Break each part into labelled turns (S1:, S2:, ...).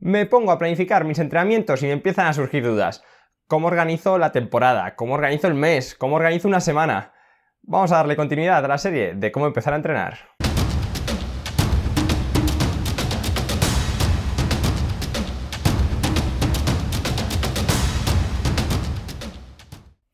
S1: Me pongo a planificar mis entrenamientos y me empiezan a surgir dudas. ¿Cómo organizo la temporada? ¿Cómo organizo el mes? ¿Cómo organizo una semana? Vamos a darle continuidad a la serie de cómo empezar a entrenar.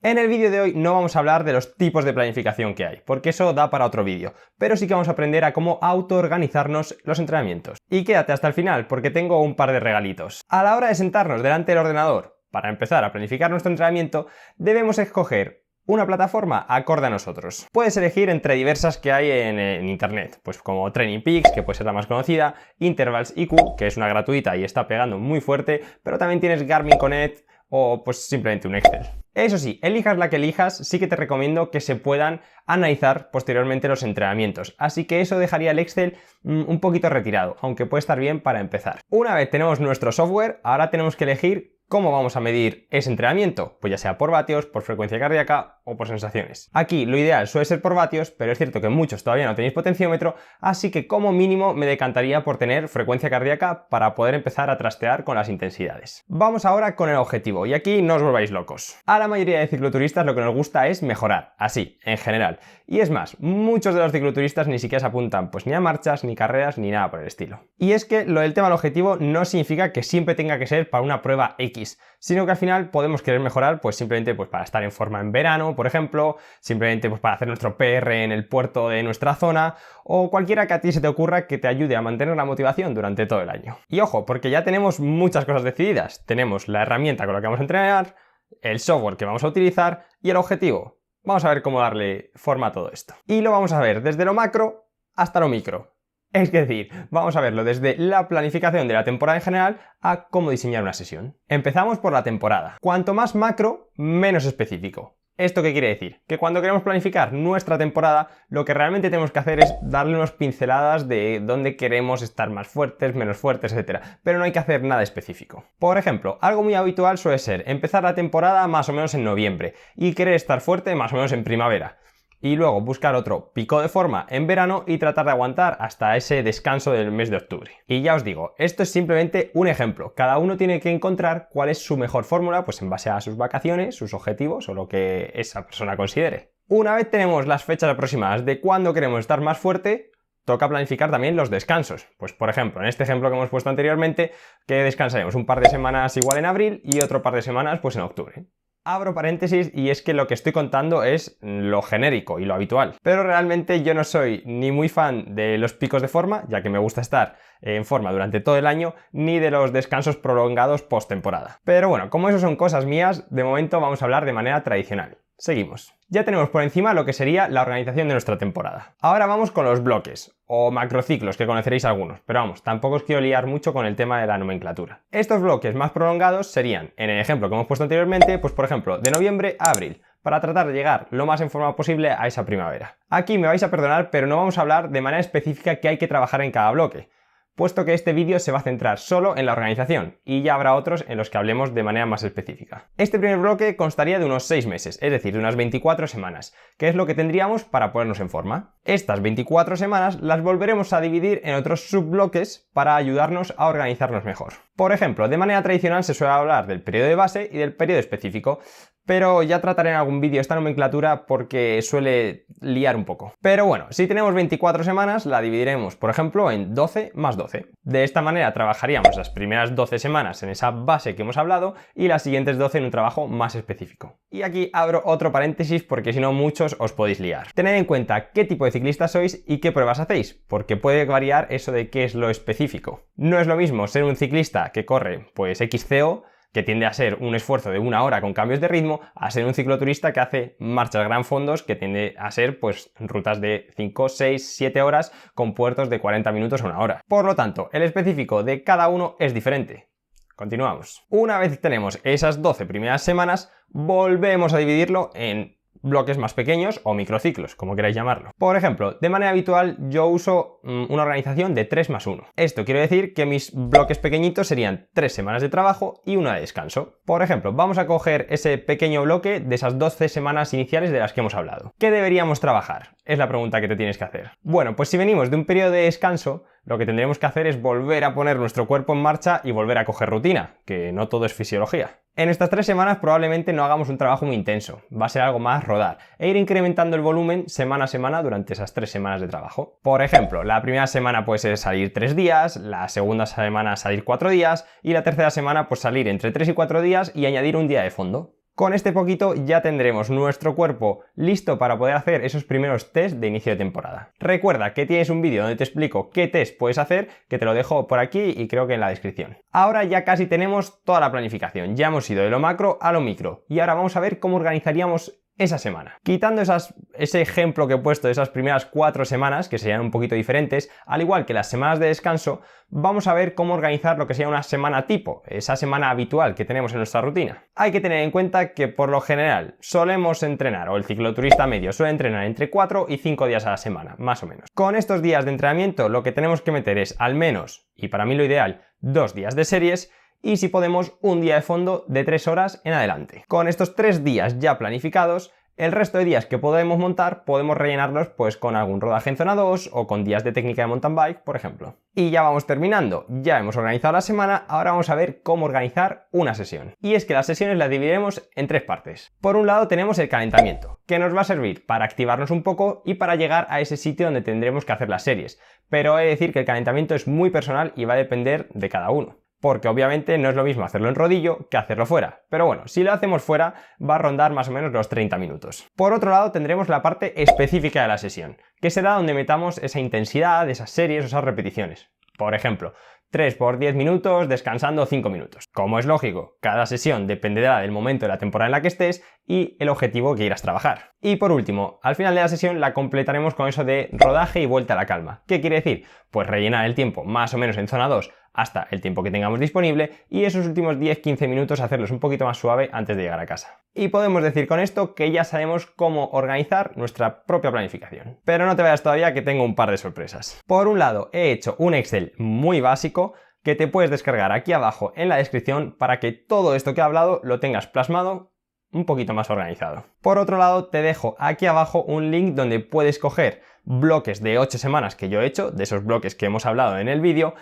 S1: En el vídeo de hoy no vamos a hablar de los tipos de planificación que hay, porque eso da para otro vídeo, pero sí que vamos a aprender a cómo autoorganizarnos los entrenamientos. Y quédate hasta el final, porque tengo un par de regalitos. A la hora de sentarnos delante del ordenador para empezar a planificar nuestro entrenamiento, debemos escoger una plataforma acorde a nosotros. Puedes elegir entre diversas que hay en internet, pues como Training Peaks, que puede ser la más conocida, Intervals IQ, que es una gratuita y está pegando muy fuerte, pero también tienes Garmin Connect o pues simplemente un Excel. Eso sí, elijas la que elijas, sí que te recomiendo que se puedan analizar posteriormente los entrenamientos, así que eso dejaría el Excel un poquito retirado, aunque puede estar bien para empezar. Una vez tenemos nuestro software, ahora tenemos que elegir ¿cómo vamos a medir ese entrenamiento? Pues ya sea por vatios, por frecuencia cardíaca o por sensaciones. Aquí lo ideal suele ser por vatios, pero es cierto que muchos todavía no tenéis potenciómetro, así que como mínimo me decantaría por tener frecuencia cardíaca para poder empezar a trastear con las intensidades. Vamos ahora con el objetivo, y aquí no os volváis locos. A la mayoría de cicloturistas lo que nos gusta es mejorar, así, en general. Y es más, muchos de los cicloturistas ni siquiera se apuntan pues ni a marchas, ni carreras, ni nada por el estilo. Y es que lo del tema del objetivo no significa que siempre tenga que ser para una prueba X, sino que al final podemos querer mejorar pues simplemente pues para estar en forma en verano, por ejemplo, simplemente pues para hacer nuestro PR en el puerto de nuestra zona o cualquiera que a ti se te ocurra que te ayude a mantener la motivación durante todo el año. Y ojo, porque ya tenemos muchas cosas decididas. Tenemos la herramienta con la que vamos a entrenar, el software que vamos a utilizar y el objetivo. Vamos a ver cómo darle forma a todo esto. Y lo vamos a ver desde lo macro hasta lo micro. Es decir, vamos a verlo desde la planificación de la temporada en general a cómo diseñar una sesión. Empezamos por la temporada. Cuanto más macro, menos específico. ¿Esto qué quiere decir? Que cuando queremos planificar nuestra temporada, lo que realmente tenemos que hacer es darle unas pinceladas de dónde queremos estar más fuertes, menos fuertes, etc. Pero no hay que hacer nada específico. Por ejemplo, algo muy habitual suele ser empezar la temporada más o menos en noviembre y querer estar fuerte más o menos en primavera. Y luego buscar otro pico de forma en verano y tratar de aguantar hasta ese descanso del mes de octubre. Y ya os digo, esto es simplemente un ejemplo. Cada uno tiene que encontrar cuál es su mejor fórmula, pues en base a sus vacaciones, sus objetivos o lo que esa persona considere. Una vez tenemos las fechas aproximadas de cuándo queremos estar más fuerte, toca planificar también los descansos. Pues por ejemplo, en este ejemplo que hemos puesto anteriormente, que descansaremos un par de semanas igual en abril y otro par de semanas pues en octubre. Abro paréntesis y es que lo que estoy contando es lo genérico y lo habitual. Pero realmente yo no soy ni muy fan de los picos de forma, ya que me gusta estar en forma durante todo el año, ni de los descansos prolongados post temporada. Pero bueno, como eso son cosas mías, de momento vamos a hablar de manera tradicional. Seguimos. Ya tenemos por encima lo que sería la organización de nuestra temporada. Ahora vamos con los bloques, o macrociclos, que conoceréis algunos, pero vamos, tampoco os quiero liar mucho con el tema de la nomenclatura. Estos bloques más prolongados serían, en el ejemplo que hemos puesto anteriormente, pues por ejemplo, de noviembre a abril, para tratar de llegar lo más en forma posible a esa primavera. Aquí me vais a perdonar, pero no vamos a hablar de manera específica qué hay que trabajar en cada bloque, puesto que este vídeo se va a centrar solo en la organización y ya habrá otros en los que hablemos de manera más específica. Este primer bloque constaría de unos 6 meses, es decir, de unas 24 semanas, que es lo que tendríamos para ponernos en forma. Estas 24 semanas las volveremos a dividir en otros subbloques para ayudarnos a organizarnos mejor. Por ejemplo, de manera tradicional se suele hablar del periodo de base y del periodo específico, pero ya trataré en algún vídeo esta nomenclatura porque suele liar un poco. Pero bueno, si tenemos 24 semanas, la dividiremos, por ejemplo, en 12 más 12. De esta manera trabajaríamos las primeras 12 semanas en esa base que hemos hablado y las siguientes 12 en un trabajo más específico. Y aquí abro otro paréntesis porque si no muchos os podéis liar. Tened en cuenta qué tipo de ciclista sois y qué pruebas hacéis, porque puede variar eso de qué es lo específico. No es lo mismo ser un ciclista que corre pues XCO, que tiende a ser un esfuerzo de 1 hora con cambios de ritmo, a ser un cicloturista que hace marchas gran fondos, que tiende a ser pues rutas de 5, 6, 7 horas con puertos de 40 minutos a 1 hora. Por lo tanto, el específico de cada uno es diferente. Continuamos. Una vez tenemos esas 12 primeras semanas, volvemos a dividirlo en bloques más pequeños o microciclos, como queráis llamarlo. Por ejemplo, de manera habitual yo uso una organización de 3+1. Esto quiere decir que mis bloques pequeñitos serían 3 semanas de trabajo y una de descanso. Por ejemplo, vamos a coger ese pequeño bloque de esas 12 semanas iniciales de las que hemos hablado. ¿Qué deberíamos trabajar? Es la pregunta que te tienes que hacer. Bueno, pues si venimos de un periodo de descanso, lo que tendremos que hacer es volver a poner nuestro cuerpo en marcha y volver a coger rutina, que no todo es fisiología. En estas 3 semanas probablemente no hagamos un trabajo muy intenso, va a ser algo más rodar e ir incrementando el volumen semana a semana durante esas 3 semanas de trabajo. Por ejemplo, la primera semana puede ser salir 3 días, la segunda semana salir 4 días y la tercera semana pues salir entre 3 y 4 días y añadir un día de fondo. Con este poquito ya tendremos nuestro cuerpo listo para poder hacer esos primeros test de inicio de temporada. Recuerda que tienes un vídeo donde te explico qué test puedes hacer, que te lo dejo por aquí y creo que en la descripción. Ahora ya casi tenemos toda la planificación, ya hemos ido de lo macro a lo micro y ahora vamos a ver cómo organizaríamos esa semana. Quitando ese ejemplo que he puesto de esas primeras 4 semanas, que serían un poquito diferentes, al igual que las semanas de descanso, vamos a ver cómo organizar lo que sería una semana tipo, esa semana habitual que tenemos en nuestra rutina. Hay que tener en cuenta que por lo general solemos entrenar, o el cicloturista medio suele entrenar entre 4 y 5 días a la semana, más o menos. Con estos días de entrenamiento lo que tenemos que meter es al menos, y para mí lo ideal, 2 días de series, y si podemos un día de fondo de 3 horas en adelante. Con estos 3 días ya planificados, el resto de días que podemos montar podemos rellenarlos pues con algún rodaje en zona 2 o con días de técnica de mountain bike, por ejemplo. Y ya vamos terminando, ya hemos organizado la semana, ahora vamos a ver cómo organizar una sesión. Y es que las sesiones las dividiremos en 3 partes. Por un lado tenemos el calentamiento, que nos va a servir para activarnos un poco y para llegar a ese sitio donde tendremos que hacer las series. Pero he de decir que el calentamiento es muy personal y va a depender de cada uno. Porque obviamente no es lo mismo hacerlo en rodillo que hacerlo fuera. Pero bueno, si lo hacemos fuera va a rondar más o menos los 30 minutos. Por otro lado tendremos la parte específica de la sesión, que será donde metamos esa intensidad, esas series o esas repeticiones. Por ejemplo, 3 por 10 minutos, descansando 5 minutos. Como es lógico, cada sesión dependerá del momento de la temporada en la que estés y el objetivo que quieras trabajar. Y por último, al final de la sesión la completaremos con eso de rodaje y vuelta a la calma. ¿Qué quiere decir? Pues rellenar el tiempo más o menos en zona 2 hasta el tiempo que tengamos disponible y esos últimos 10-15 minutos hacerlos un poquito más suave antes de llegar a casa. Y podemos decir con esto que ya sabemos cómo organizar nuestra propia planificación. Pero no te vayas todavía, que tengo un par de sorpresas. Por un lado, he hecho un Excel muy básico que te puedes descargar aquí abajo en la descripción para que todo esto que he hablado lo tengas plasmado un poquito más organizado. Por otro lado, te dejo aquí abajo un link donde puedes coger bloques de 8 semanas que yo he hecho, de esos bloques que hemos hablado en el vídeo,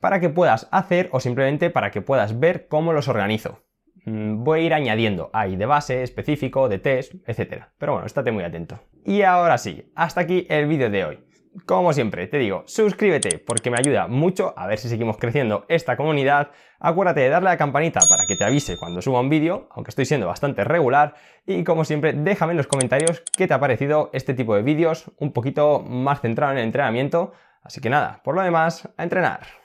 S1: para que puedas hacer o simplemente para que puedas ver cómo los organizo. Voy a ir añadiendo ahí de base, específico, de test, etc. Pero bueno, estate muy atento. Y ahora sí, hasta aquí el vídeo de hoy. Como siempre, te digo, suscríbete porque me ayuda mucho a ver si seguimos creciendo esta comunidad. Acuérdate de darle a la campanita para que te avise cuando suba un vídeo, aunque estoy siendo bastante regular. Y como siempre, déjame en los comentarios qué te ha parecido este tipo de vídeos, un poquito más centrado en el entrenamiento. Así que nada, por lo demás, a entrenar.